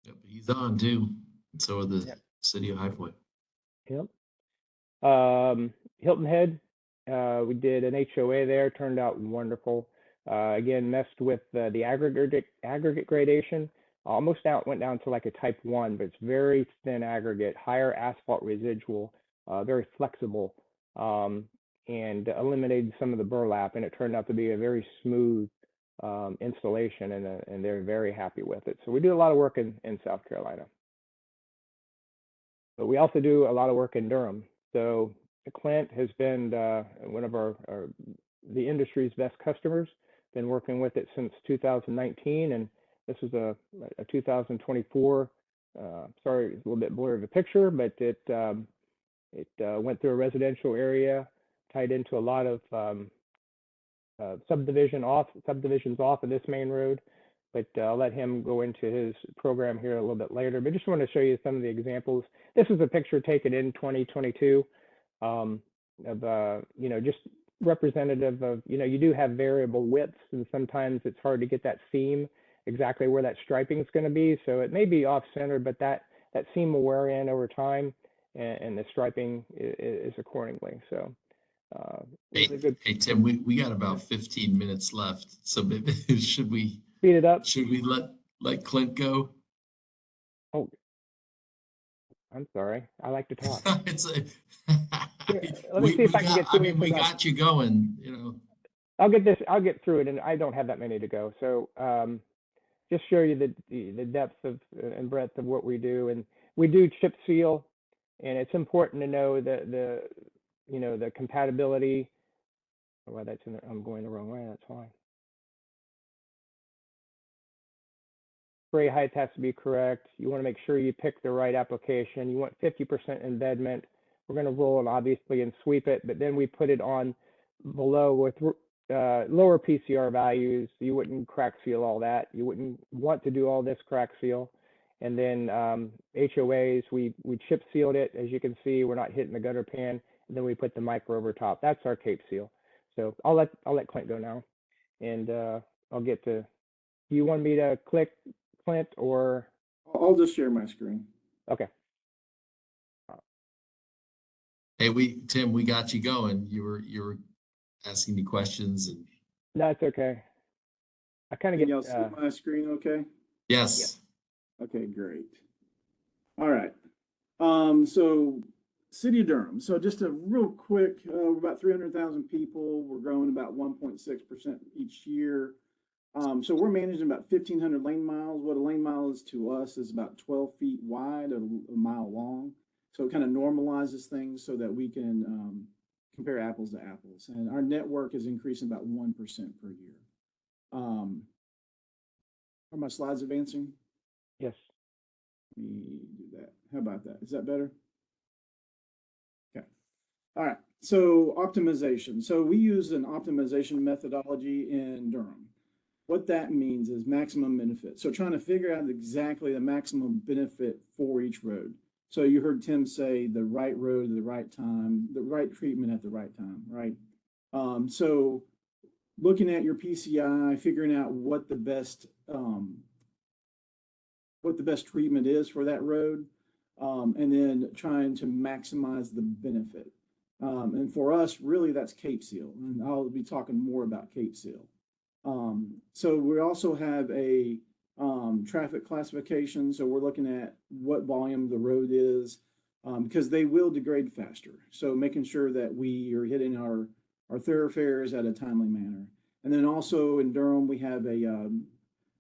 Yep, he's on too, and so are the city of High Point. Yep. Hilton Head, we did an HOA there. Turned out wonderful. Again, messed with the aggregate gradation. Almost went down to like a type 1, but it's very thin aggregate, higher asphalt residual, very flexible, and eliminated some of the burlap, and it turned out to be a very smooth installation, and they're very happy with it. So we do a lot of work in South Carolina. But we also do a lot of work in Durham. So Clint has been one of the industry's best customers. Been working with it since 2019, and this is a 2024. Sorry, it's a little bit blurry of a picture, but it went through a residential area, tied into a lot of subdivisions off of this main road. But I'll let him go into his program here a little bit later. But just want to show you some of the examples. This is a picture taken in 2022 of just representative of, you do have variable widths, and sometimes it's hard to get that seam exactly where that striping is going to be. So it may be off center, but that seam will wear in over time, and the striping is accordingly. So really good. Hey Tim, we got about 15 minutes left, so maybe should we Speed it up. let Clint go? Oh, I'm sorry. I like to talk. It's Let me see if I can get through it. We got you going, I'll get through it, and I don't have that many to go. So just show you the depth of and breadth of what we do. And we do chip seal, and it's important to know the compatibility. Well, I'm going the wrong way. That's fine. Spray height has to be correct. You want to make sure you pick the right application. You want 50% embedment. We're going to roll it obviously and sweep it, but then we put it on below with lower PCR values. You wouldn't crack seal all that. You wouldn't want to do all this crack seal. And then HOAs, we chip sealed it. As you can see, we're not hitting the gutter pan. And then we put the micro over top. That's our Cape seal. So I'll let Clint go now, and I'll get to. Do you want me to click, Clint, or? I'll just share my screen. Okay. Hey, Tim, we got you going. You were asking me questions, and That's okay. I kind of get. Can y'all see my screen okay? Yes. Yeah. Okay, great. All right. So City of Durham. So just a real quick, we're about 300,000 people. We're growing about 1.6% each year. So we're managing about 1,500 lane miles. What a lane mile is to us is about 12 feet wide, a mile long. So it kind of normalizes things so that we can compare apples to apples. And our network is increasing about 1% per year. Are my slides advancing? Yes. Let me do that. How about that? Is that better? Okay. All right. So optimization. So we use an optimization methodology in Durham. What that means is maximum benefit. So trying to figure out exactly the maximum benefit for each road. So you heard Tim say the right road at the right time, the right treatment at the right time, right? So looking at your PCI, figuring out what the best treatment is for that road, and then trying to maximize the benefit. And for us, really, that's Cape Seal, and I'll be talking more about Cape Seal. So we also have a traffic classification. So we're looking at what volume the road is, because they will degrade faster. So making sure that we are hitting our thoroughfares at a timely manner. And then also in Durham, we have a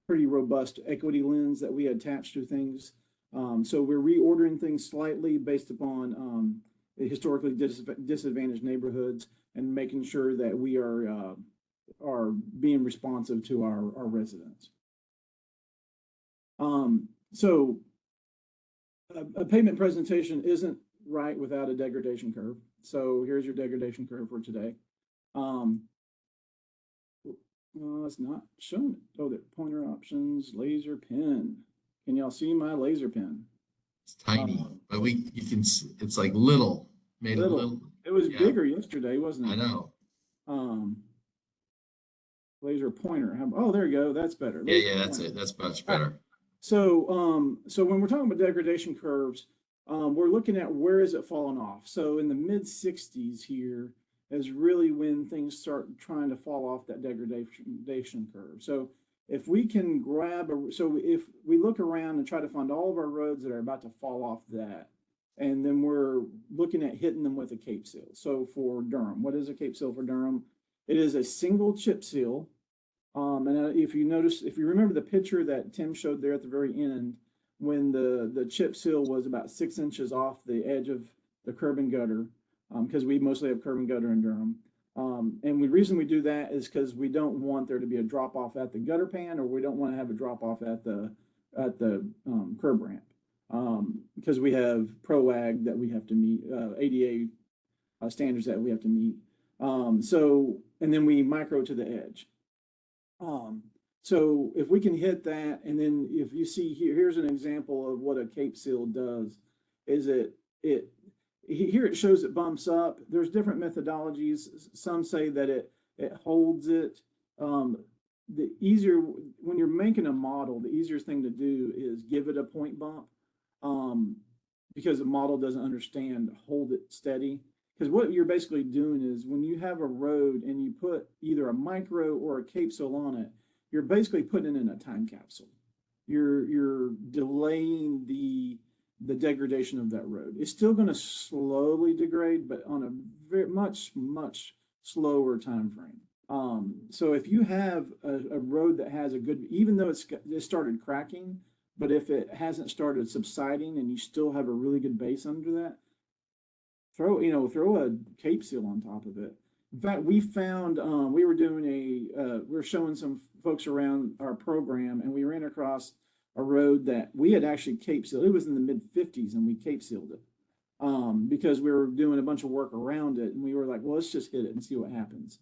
pretty robust equity lens that we attach to things. So we're reordering things slightly based upon the historically disadvantaged neighborhoods, and making sure that we are being responsive to our residents. So a pavement presentation isn't right without a degradation curve. So here's your degradation curve for today. It's not showing it. Oh, the pointer options, laser pen. Can y'all see my laser pen? It's tiny, but you can see, it's like little, made a little. It was bigger yesterday, wasn't it? I know. Laser pointer. Oh, there you go. That's better. Yeah, that's it. That's much better. Right. So, so when we're talking about degradation curves, we're looking at where is it falling off. So in the mid 60s here is really when things start trying to fall off that degradation curve. So if we can so if we look around and try to find all of our roads that are about to fall off that, and then we're looking at hitting them with a Cape Seal. So for Durham, what is a Cape Seal for Durham? It is a single chip seal. And if you remember the picture that Tim showed there at the very end, when the chip seal was about 6 inches off the edge of the curb and gutter, because we mostly have curb and gutter in Durham. And the reason we do that is because we don't want there to be a drop off at the gutter pan, or we don't want to have a drop off at the curb ramp, because we have PROAG that we have to meet, ADA standards that we have to meet. And then we micro to the edge. So if we can hit that, and then if you see here, here's an example of what a cape seal does, is here it shows it bumps up. There's different methodologies. Some say that it holds it. The easier, when you're making a model, the easiest thing to do is give it a point bump, because the model doesn't understand hold it steady. Because what you're basically doing is when you have a road and you put either a micro or a cape seal on it, you're basically putting it in a time capsule. You're delaying the degradation of that road. It's still going to slowly degrade, but on a very much slower time frame. So if you have a road that has a good, even though it started cracking, but if it hasn't started subsiding and you still have a really good base under that, throw a cape seal on top of it. In fact, we found, we were showing some folks around our program, and we ran across a road that we had actually cape sealed. It was in the mid 50s, and we cape sealed it, because we were doing a bunch of work around it, and we were like, well, let's just hit it and see what happens.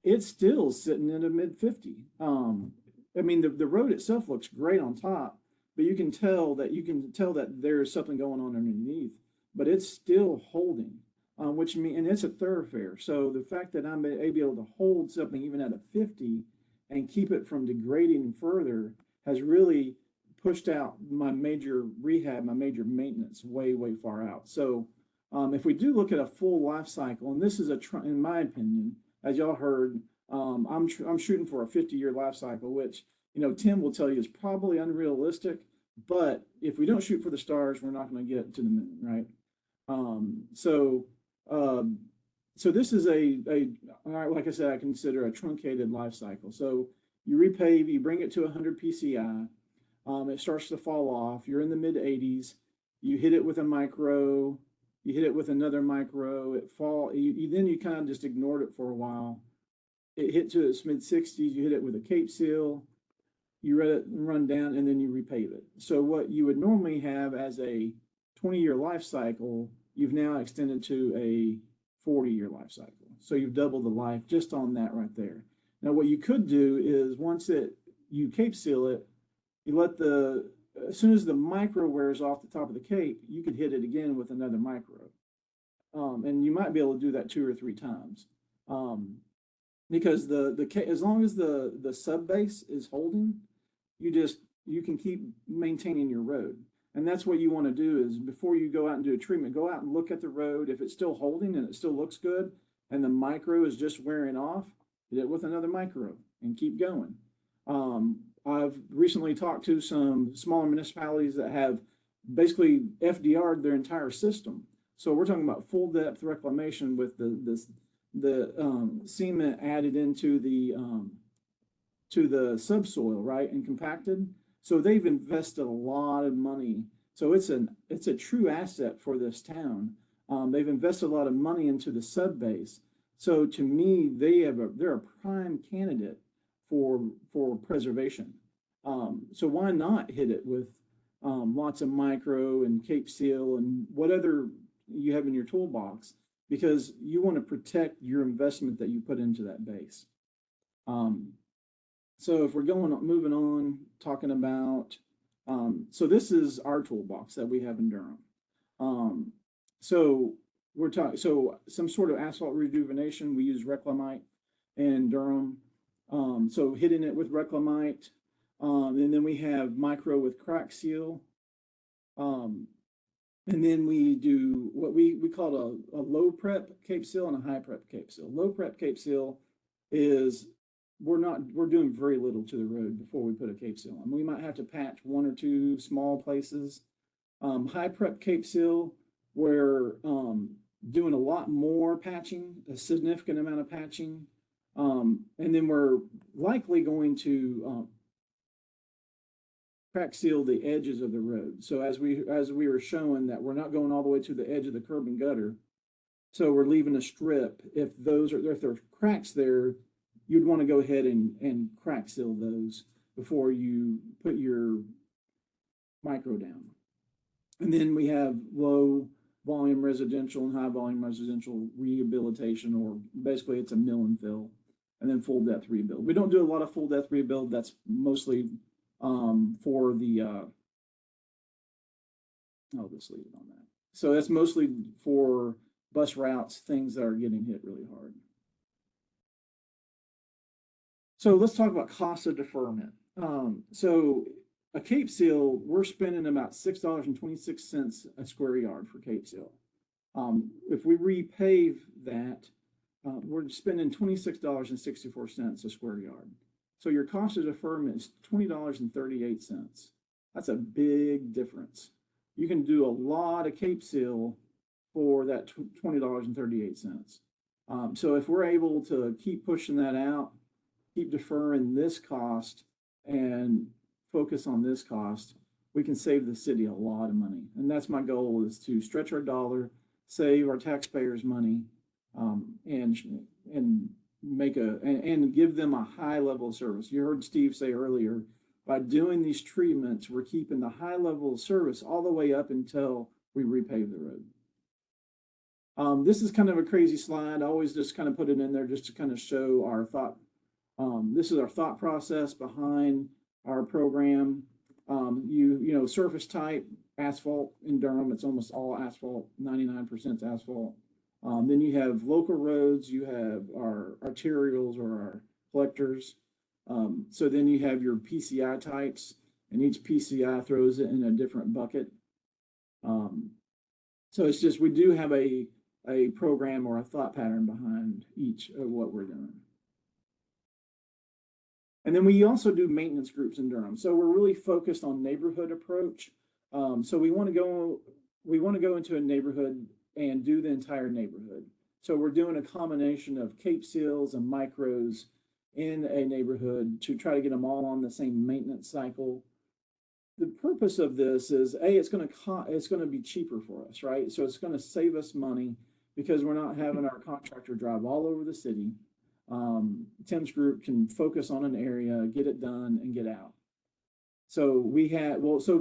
It's still sitting in a mid 50. I mean, the road itself looks great on top, but you can tell that there's something going on underneath, but it's still holding. Which means, and it's a thoroughfare. So the fact that I'm able to hold something even at a 50 and keep it from degrading further has really pushed out my major rehab, my major maintenance way far out. So if we do look at a full life cycle, and this is in my opinion, as y'all heard, I'm shooting for a 50-year life cycle, which Tim will tell you is probably unrealistic. But if we don't shoot for the stars, we're not going to get to the moon, right? So this is like I said, I consider a truncated life cycle. So you repave, you bring it to 100 PCI, it starts to fall off. You're in the mid 80s. You hit it with a micro, you hit it with another micro. Then you kind of just ignored it for a while. It hit to its mid 60s. You hit it with a cape seal. You let it run down, and then you repave it. So what you would normally have as a 20-year life cycle, you've now extended to a 40-year life cycle. So you've doubled the life just on that right there. Now, what you could do is once you cape seal it, you let as soon as the micro wears off the top of the cape, you could hit it again with another micro. And you might be able to do that 2 or 3 times. Because as long as the sub base is holding, you can keep maintaining your road. And that's what you want to do is before you go out and do a treatment, go out and look at the road. If it's still holding and it still looks good and the micro is just wearing off, hit it with another micro and keep going. I've recently talked to some smaller municipalities that have basically FDR'd their entire system. So we're talking about full depth reclamation with the cement added into the subsoil, right, and compacted. So they've invested a lot of money. So it's a true asset for this town. They've invested a lot of money into the sub base. So to me, they're a prime candidate for preservation. So why not hit it with lots of micro and cape seal and whatever you have in your toolbox, because you want to protect your investment that you put into that base. So if we're moving on, talking about, so this is our toolbox that we have in Durham. So we're talking, so some sort of asphalt rejuvenation, we use reclamite in Durham. So hitting it with reclamite, and then we have micro with crack seal. And then we do what we call a low prep cape seal and a high prep cape seal. Low prep cape seal is we're doing very little to the road before we put a cape seal on. We might have to patch 1 or 2 small places. High prep cape seal, we're doing a lot more patching, a significant amount of patching. And then we're likely going to crack seal the edges of the road. So as we were showing that we're not going all the way to the edge of the curb and gutter. So we're leaving a strip. If there's cracks there, you'd want to go ahead and crack seal those before you put your micro down. And then we have low volume residential and high volume residential rehabilitation, or basically it's a mill and fill, and then full depth rebuild. We don't do a lot of full depth rebuild. That's mostly for the, I'll just leave it on that. So that's mostly for bus routes, things that are getting hit really hard. So let's talk about cost of deferment. So a Cape Seal, we're spending about $6.26 a square yard for Cape Seal. If we repave that, we're spending $26.64 a square yard. So your cost of deferment is $20.38. That's a big difference. You can do a lot of Cape Seal for that $20.38. So if we're able to keep pushing that out, keep deferring this cost and focus on this cost, we can save the city a lot of money. And that's my goal, is to stretch our dollar, save our taxpayers money, and make and give them a high level of service. You heard Steve say earlier, by doing these treatments, we're keeping the high level of service all the way up until we repave the road. This is kind of a crazy slide. I always just kind of put it in there just to kind of show our thought. This is our thought process behind our program. You know, surface type, asphalt in Durham, it's almost all asphalt, 99% asphalt. Then you have local roads, you have our arterials or our collectors. So then you have your PCI types, and each PCI throws it in a different bucket. So it's just, we do have a program or a thought pattern behind each of what we're doing. And then we also do maintenance groups in Durham. So we're really focused on neighborhood approach. So we want to go into a neighborhood and do the entire neighborhood. So we're doing a combination of Cape Seals and micros in a neighborhood to try to get them all on the same maintenance cycle. The purpose of this is, it's going to be cheaper for us, right? So it's going to save us money because we're not having our contractor drive all over the city. Tim's group can focus on an area, get it done, and get out. So we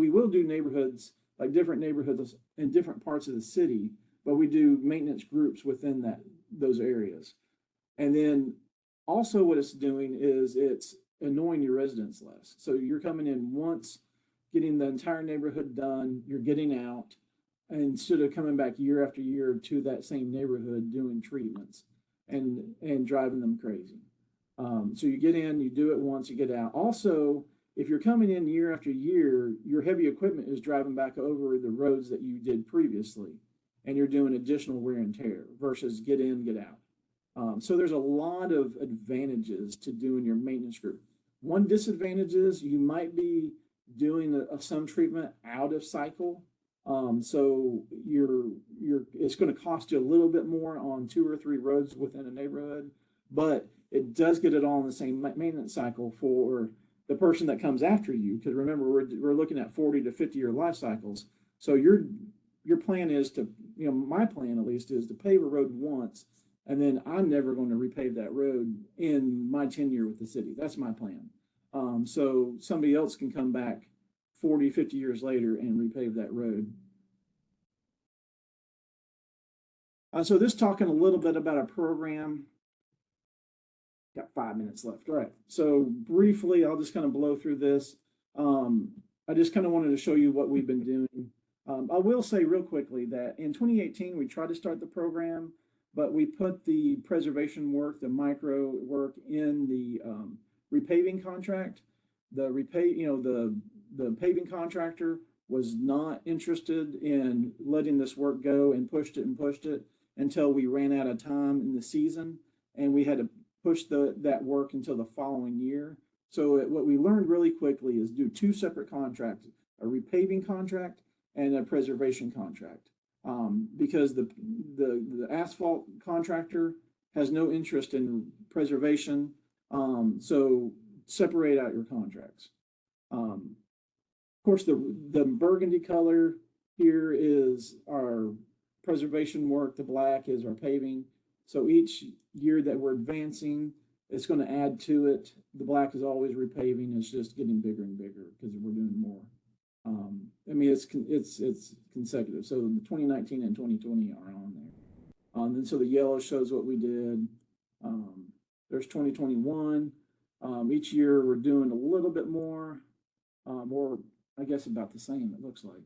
will do neighborhoods, like different neighborhoods in different parts of the city, but we do maintenance groups within those areas. And then also what it's doing is it's annoying your residents less. So you're coming in once, getting the entire neighborhood done, you're getting out, and instead of coming back year after year to that same neighborhood doing treatments and driving them crazy. So you get in, you do it once, you get out. Also, if you're coming in year after year, your heavy equipment is driving back over the roads that you did previously, and you're doing additional wear and tear versus get in, get out. So there's a lot of advantages to doing your maintenance group. One disadvantage is you might be doing some treatment out of cycle. So it's going to cost you a little bit more on 2 or 3 roads within a neighborhood, but it does get it all in the same maintenance cycle for the person that comes after you. Because remember, we're looking at 40 to 50 year life cycles. So your plan is to, my plan at least is to pave a road once, and then I'm never going to repave that road in my tenure with the city. That's my plan. So somebody else can come back 40, 50 years later and repave that road. So this talking a little bit about our program. Got 5 minutes left. All right. So briefly, I'll just kind of blow through this. I just kind of wanted to show you what we've been doing. I will say real quickly that in 2018, we tried to start the program, but we put the preservation work, the micro work in the repaving contract. The paving contractor was not interested in letting this work go and pushed it until we ran out of time in the season, and we had to push that work until the following year. So what we learned really quickly is do 2 separate contracts, a repaving contract and a preservation contract, because the asphalt contractor has no interest in preservation. So separate out your contracts. Of course, the burgundy color here is our preservation work, the black is our paving. So each year that we're advancing, it's going to add to it. The black is always repaving. It's just getting bigger and bigger because we're doing more. I mean, it's consecutive. So the 2019 and 2020 are on there. And so the yellow shows what we did. There's 2021. Each year we're doing a little bit more, or I guess about the same, it looks like.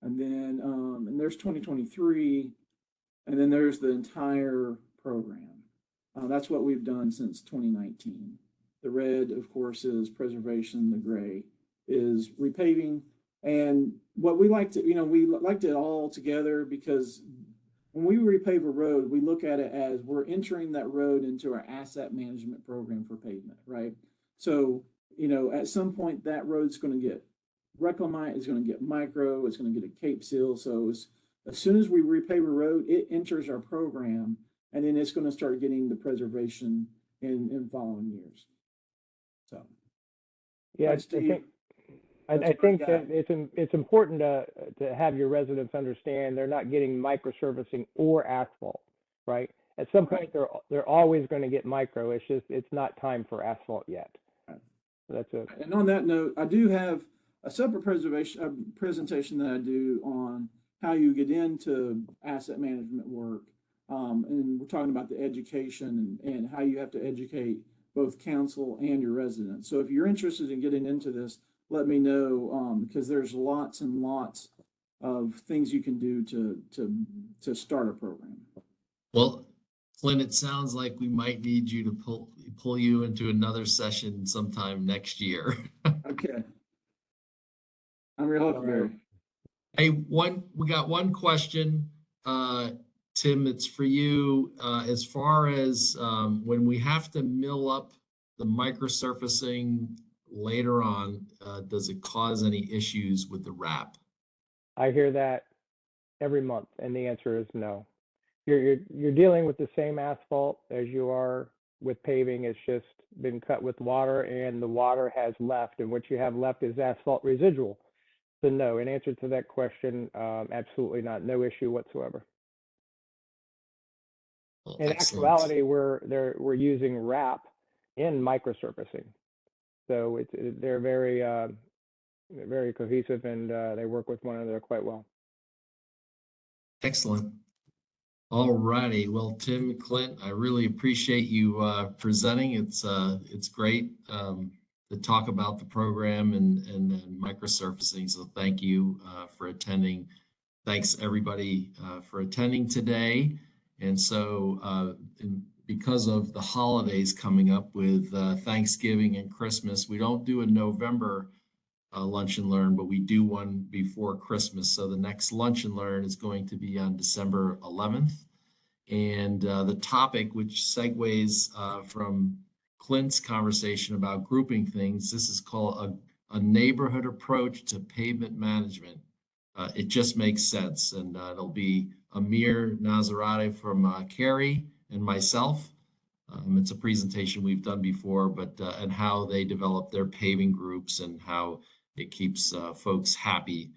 And then, and there's 2023, and then there's the entire program. That's what we've done since 2019. The red, of course, is preservation. The gray is repaving. And what we like to, we liked it all together because when we repave a road, we look at it as we're entering that road into our asset management program for pavement, right? So, at some point that road's going to get reclamite, it's going to get micro, it's going to get a cape seal. So as soon as we repave a road, it enters our program, and then it's going to start getting the preservation in following years. So, yeah, I think that it's important to have your residents understand they're not getting microsurfacing or asphalt, right? At some point, they're always going to get micro. It's just it's not time for asphalt yet. So that's it. And on that note, I do have a separate presentation that I do on how you get into asset management work. And we're talking about the education and how you have to educate both council and your residents. So if you're interested in getting into this, let me know, because there's lots and lots of things you can do to start a program. Well, Clint, it sounds like we might need you to pull you into another session sometime next year. Okay. I'm real huckleberry. Hey, we got one question, Tim, it's for you. As far as when we have to mill up the microsurfacing later on, does it cause any issues with the wrap? I hear that every month, and the answer is no. You're dealing with the same asphalt as you are with paving. It's just been cut with water, and the water has left, and what you have left is asphalt residual. So no, in answer to that question, absolutely not, no issue whatsoever. Well, In excellent. actuality, we're using wrap in microsurfacing, so they're very cohesive, and they work with one another quite well. Excellent. All righty. Well, Tim, Clint, I really appreciate you presenting. It's great to talk about the program and microsurfacing. So thank you for attending. Thanks everybody for attending today. And so because of the holidays coming up with Thanksgiving and Christmas, we don't do a November lunch and learn, but we do one before Christmas. So the next lunch and learn is going to be on December 11th. And the topic, which segues from Clint's conversation about grouping things, this is called a neighborhood approach to pavement management. It just makes sense. And it'll be Amir Nazarate from Cary and myself. It's a presentation we've done before, but and how they develop their paving groups and how it keeps folks happy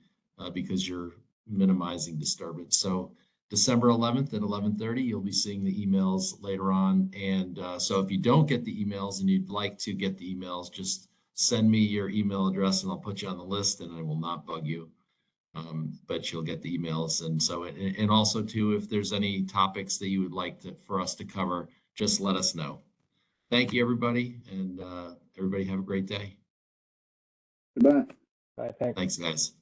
because you're minimizing disturbance. So December 11th at 11:30, you'll be seeing the emails later on. And so if you don't get the emails and you'd like to get the emails, just send me your email address and I'll put you on the list and I will not bug you. But you'll get the emails. And so, and also too, if there's any topics that you would like for us to cover, just let us know. Thank you, everybody. And everybody have a great day. Goodbye. Bye, thanks. Thanks, guys.